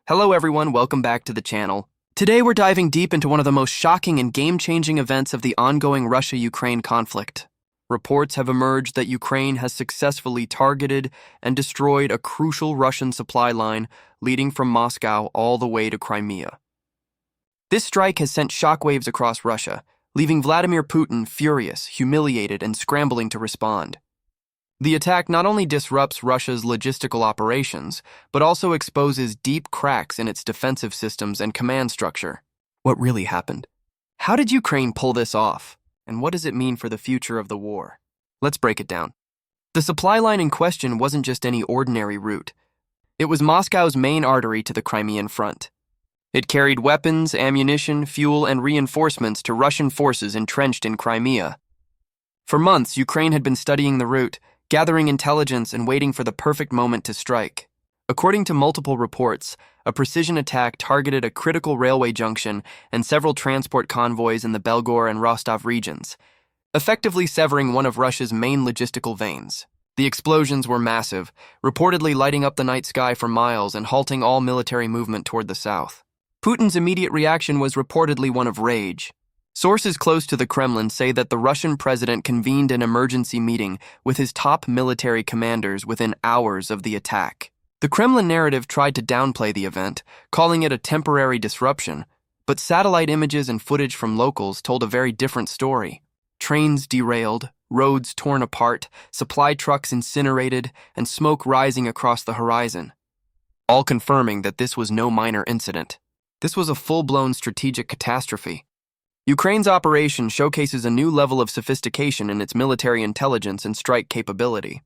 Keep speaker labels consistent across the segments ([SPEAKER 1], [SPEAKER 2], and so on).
[SPEAKER 1] Hello everyone, welcome back to the channel. Today we're diving deep into one of the most shocking and game-changing events of the ongoing Russia-Ukraine conflict. Reports have emerged that Ukraine has successfully targeted and destroyed a crucial Russian supply line leading from Moscow all the way to Crimea. This strike has sent shockwaves across Russia, leaving Vladimir Putin furious, humiliated, and scrambling to respond. The attack not only disrupts Russia's logistical operations, but also exposes deep cracks in its defensive systems and command structure. What really happened? How did Ukraine pull this off? And what does it mean for the future of the war? Let's break it down. The supply line in question wasn't just any ordinary route. It was Moscow's main artery to the Crimean front. It carried weapons, ammunition, fuel, and reinforcements to Russian forces entrenched in Crimea. For months, Ukraine had been studying the route, gathering intelligence and waiting for the perfect moment to strike. According to multiple reports, a precision attack targeted a critical railway junction and several transport convoys in the Belgorod and Rostov regions, effectively severing one of Russia's main logistical veins. The explosions were massive, reportedly lighting up the night sky for miles and halting all military movement toward the south. Putin's immediate reaction was reportedly one of rage. Sources close to the Kremlin say that the Russian president convened an emergency meeting with his top military commanders within hours of the attack. The Kremlin narrative tried to downplay the event, calling it a temporary disruption, but satellite images and footage from locals told a very different story. Trains derailed, roads torn apart, supply trucks incinerated, and smoke rising across the horizon, all confirming that this was no minor incident. This was a full-blown strategic catastrophe. Ukraine's operation showcases a new level of sophistication in its military intelligence and strike capability.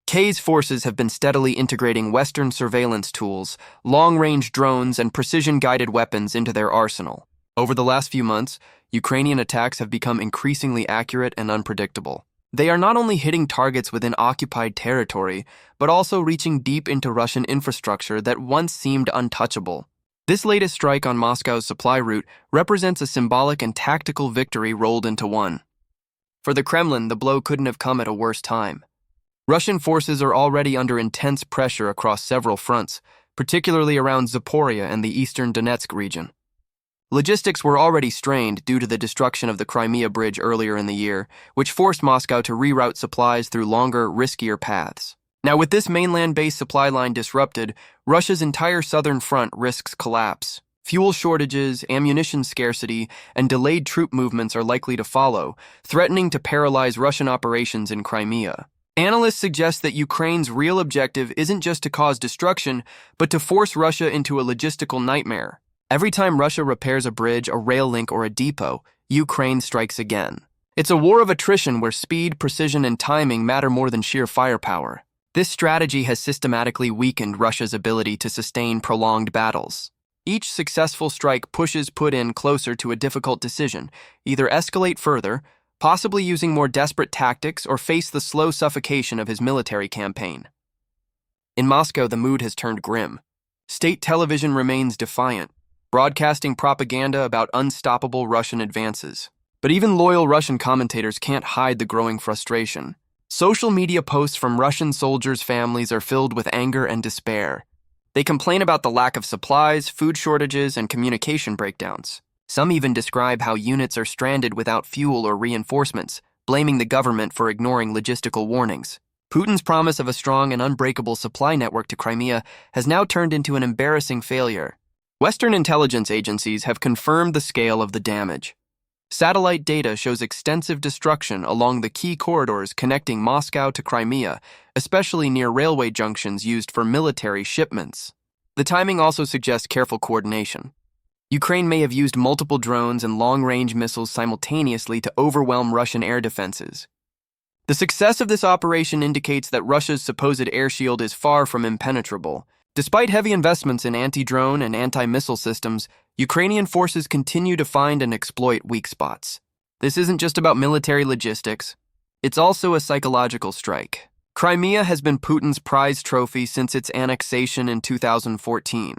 [SPEAKER 1] K's forces have been steadily integrating Western surveillance tools, long-range drones, and precision-guided weapons into their arsenal. Over the last few months, Ukrainian attacks have become increasingly accurate and unpredictable. They are not only hitting targets within occupied territory, but also reaching deep into Russian infrastructure that once seemed untouchable. This latest strike on Moscow's supply route represents a symbolic and tactical victory rolled into one. For the Kremlin, the blow couldn't have come at a worse time. Russian forces are already under intense pressure across several fronts, particularly around Zaporizhia and the eastern Donetsk region. Logistics were already strained due to the destruction of the Crimea bridge earlier in the year, which forced Moscow to reroute supplies through longer, riskier paths. Now, with this mainland-based supply line disrupted, Russia's entire southern front risks collapse. Fuel shortages, ammunition scarcity, and delayed troop movements are likely to follow, threatening to paralyze Russian operations in Crimea. Analysts suggest that Ukraine's real objective isn't just to cause destruction, but to force Russia into a logistical nightmare. Every time Russia repairs a bridge, a rail link, or a depot, Ukraine strikes again. It's a war of attrition where speed, precision, and timing matter more than sheer firepower. This strategy has systematically weakened Russia's ability to sustain prolonged battles. Each successful strike pushes Putin closer to a difficult decision: either escalate further, possibly using more desperate tactics, or face the slow suffocation of his military campaign. In Moscow, the mood has turned grim. State television remains defiant, broadcasting propaganda about unstoppable Russian advances. But even loyal Russian commentators can't hide the growing frustration. Social media posts from Russian soldiers' families are filled with anger and despair. They complain about the lack of supplies, food shortages, and communication breakdowns. Some even describe how units are stranded without fuel or reinforcements, blaming the government for ignoring logistical warnings. Putin's promise of a strong and unbreakable supply network to Crimea has now turned into an embarrassing failure. Western intelligence agencies have confirmed the scale of the damage. Satellite data shows extensive destruction along the key corridors connecting Moscow to Crimea, especially near railway junctions used for military shipments. The timing also suggests careful coordination. Ukraine may have used multiple drones and long-range missiles simultaneously to overwhelm Russian air defenses. The success of this operation indicates that Russia's supposed air shield is far from impenetrable. Despite heavy investments in anti-drone and anti-missile systems, Ukrainian forces continue to find and exploit weak spots. This isn't just about military logistics. It's also a psychological strike. Crimea has been Putin's prize trophy since its annexation in 2014.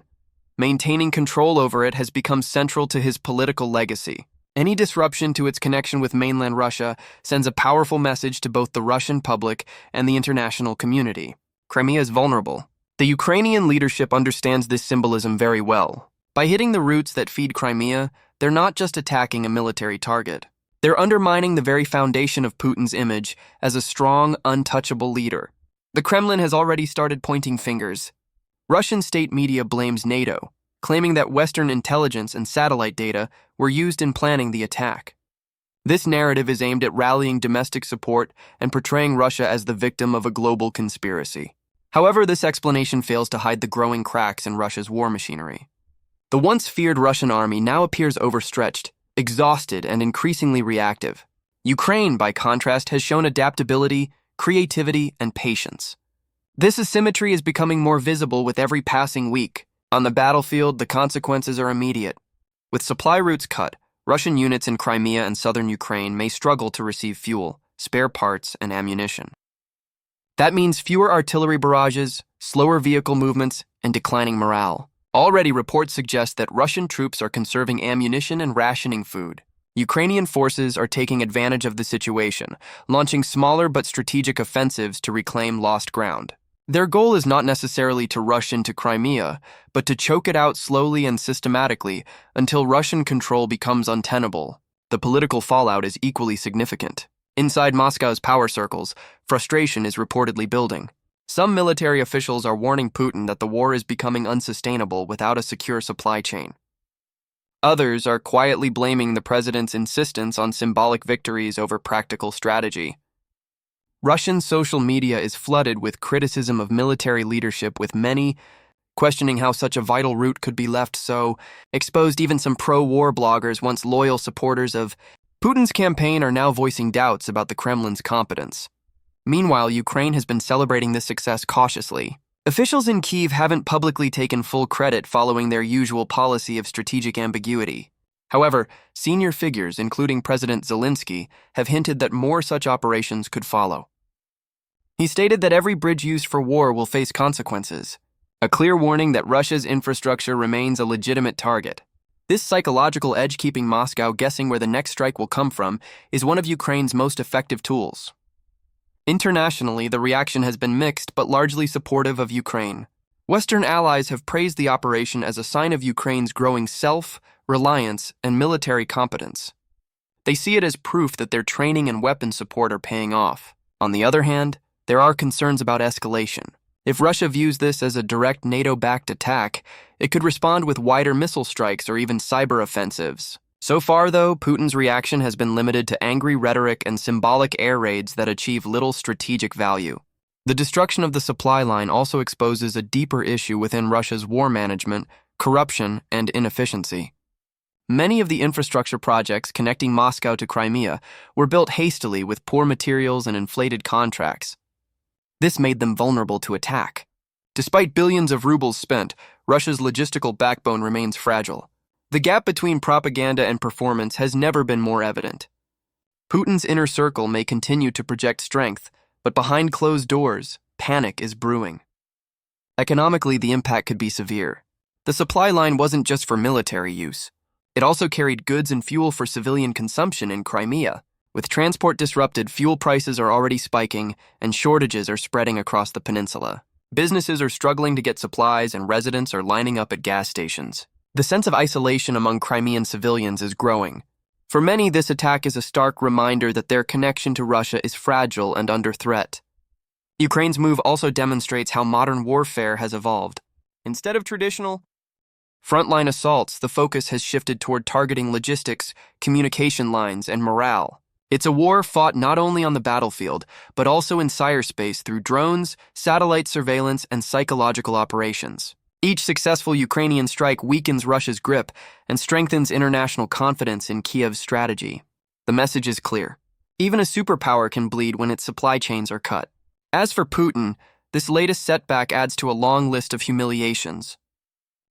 [SPEAKER 1] Maintaining control over it has become central to his political legacy. Any disruption to its connection with mainland Russia sends a powerful message to both the Russian public and the international community. Crimea is vulnerable. The Ukrainian leadership understands this symbolism very well. By hitting the roots that feed Crimea, they're not just attacking a military target. They're undermining the very foundation of Putin's image as a strong, untouchable leader. The Kremlin has already started pointing fingers. Russian state media blames NATO, claiming that Western intelligence and satellite data were used in planning the attack. This narrative is aimed at rallying domestic support and portraying Russia as the victim of a global conspiracy. However, this explanation fails to hide the growing cracks in Russia's war machinery. The once feared Russian army now appears overstretched, exhausted, and increasingly reactive. Ukraine, by contrast, has shown adaptability, creativity, and patience. This asymmetry is becoming more visible with every passing week. On the battlefield, the consequences are immediate. With supply routes cut, Russian units in Crimea and southern Ukraine may struggle to receive fuel, spare parts, and ammunition. That means fewer artillery barrages, slower vehicle movements, and declining morale. Already, reports suggest that Russian troops are conserving ammunition and rationing food. Ukrainian forces are taking advantage of the situation, launching smaller but strategic offensives to reclaim lost ground. Their goal is not necessarily to rush into Crimea, but to choke it out slowly and systematically until Russian control becomes untenable. The political fallout is equally significant. Inside Moscow's power circles, frustration is reportedly building. Some military officials are warning Putin that the war is becoming unsustainable without a secure supply chain. Others are quietly blaming the president's insistence on symbolic victories over practical strategy. Russian social media is flooded with criticism of military leadership, with many questioning how such a vital route could be left so exposed. Even some pro-war bloggers, once loyal supporters of Putin's campaign, are now voicing doubts about the Kremlin's competence. Meanwhile, Ukraine has been celebrating this success cautiously. Officials in Kyiv haven't publicly taken full credit following their usual policy of strategic ambiguity. However, senior figures, including President Zelensky, have hinted that more such operations could follow. He stated that every bridge used for war will face consequences, a clear warning that Russia's infrastructure remains a legitimate target. This psychological edge, keeping Moscow guessing where the next strike will come from, is one of Ukraine's most effective tools. Internationally, the reaction has been mixed but largely supportive of Ukraine. Western allies have praised the operation as a sign of Ukraine's growing self-reliance and military competence. They see it as proof that their training and weapon support are paying off. On the other hand, there are concerns about escalation. If Russia views this as a direct NATO-backed attack, it could respond with wider missile strikes or even cyber offensives. So far, though, Putin's reaction has been limited to angry rhetoric and symbolic air raids that achieve little strategic value. The destruction of the supply line also exposes a deeper issue within Russia's war management, corruption, and inefficiency. Many of the infrastructure projects connecting Moscow to Crimea were built hastily with poor materials and inflated contracts. This made them vulnerable to attack. Despite billions of rubles spent, Russia's logistical backbone remains fragile. The gap between propaganda and performance has never been more evident. Putin's inner circle may continue to project strength, but behind closed doors, panic is brewing. Economically, the impact could be severe. The supply line wasn't just for military use. It also carried goods and fuel for civilian consumption in Crimea. With transport disrupted, fuel prices are already spiking, and shortages are spreading across the peninsula. Businesses are struggling to get supplies, and residents are lining up at gas stations. The sense of isolation among Crimean civilians is growing. For many, this attack is a stark reminder that their connection to Russia is fragile and under threat. Ukraine's move also demonstrates how modern warfare has evolved. Instead of traditional frontline assaults, the focus has shifted toward targeting logistics, communication lines, and morale. It's a war fought not only on the battlefield, but also in cyberspace through drones, satellite surveillance, and psychological operations. Each successful Ukrainian strike weakens Russia's grip and strengthens international confidence in Kiev's strategy. The message is clear. Even a superpower can bleed when its supply chains are cut. As for Putin, this latest setback adds to a long list of humiliations.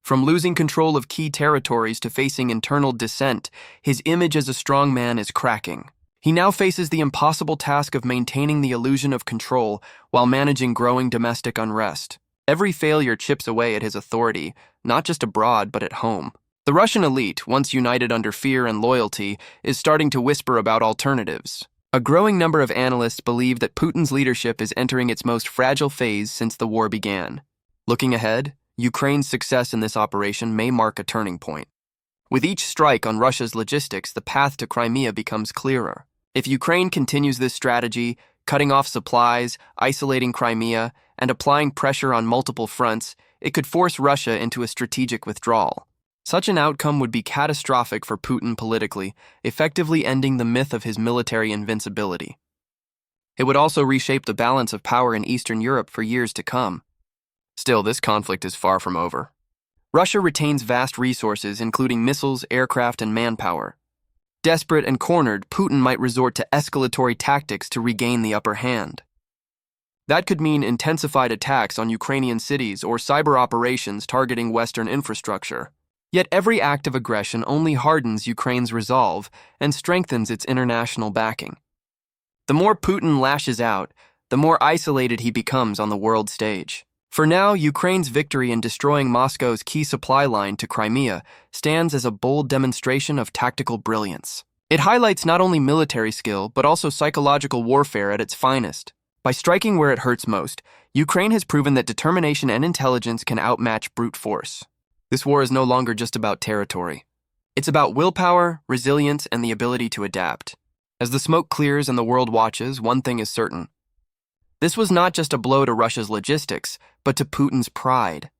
[SPEAKER 1] From losing control of key territories to facing internal dissent, his image as a strong man is cracking. He now faces the impossible task of maintaining the illusion of control while managing growing domestic unrest. Every failure chips away at his authority, not just abroad but at home. The Russian elite, once united under fear and loyalty, is starting to whisper about alternatives. A growing number of analysts believe that Putin's leadership is entering its most fragile phase since the war began. Looking ahead, Ukraine's success in this operation may mark a turning point. With each strike on Russia's logistics, the path to Crimea becomes clearer. If Ukraine continues this strategy, cutting off supplies, isolating Crimea, and applying pressure on multiple fronts, it could force Russia into a strategic withdrawal. Such an outcome would be catastrophic for Putin politically, effectively ending the myth of his military invincibility. It would also reshape the balance of power in Eastern Europe for years to come. Still, this conflict is far from over. Russia retains vast resources, including missiles, aircraft, and manpower. Desperate and cornered, Putin might resort to escalatory tactics to regain the upper hand. That could mean intensified attacks on Ukrainian cities or cyber operations targeting Western infrastructure. Yet every act of aggression only hardens Ukraine's resolve and strengthens its international backing. The more Putin lashes out, the more isolated he becomes on the world stage. For now, Ukraine's victory in destroying Moscow's key supply line to Crimea stands as a bold demonstration of tactical brilliance. It highlights not only military skill, but also psychological warfare at its finest. By striking where it hurts most, Ukraine has proven that determination and intelligence can outmatch brute force. This war is no longer just about territory. It's about willpower, resilience, and the ability to adapt. As the smoke clears and the world watches, one thing is certain. This was not just a blow to Russia's logistics, but to Putin's pride.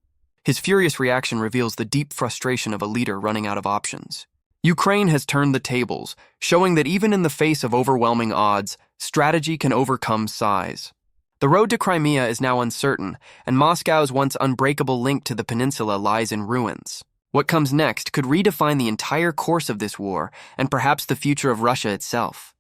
[SPEAKER 1] His furious reaction reveals the deep frustration of a leader running out of options. Ukraine has turned the tables, showing that even in the face of overwhelming odds, strategy can overcome size. The road to Crimea is now uncertain, and Moscow's once unbreakable link to the peninsula lies in ruins. What comes next could redefine the entire course of this war and perhaps the future of Russia itself.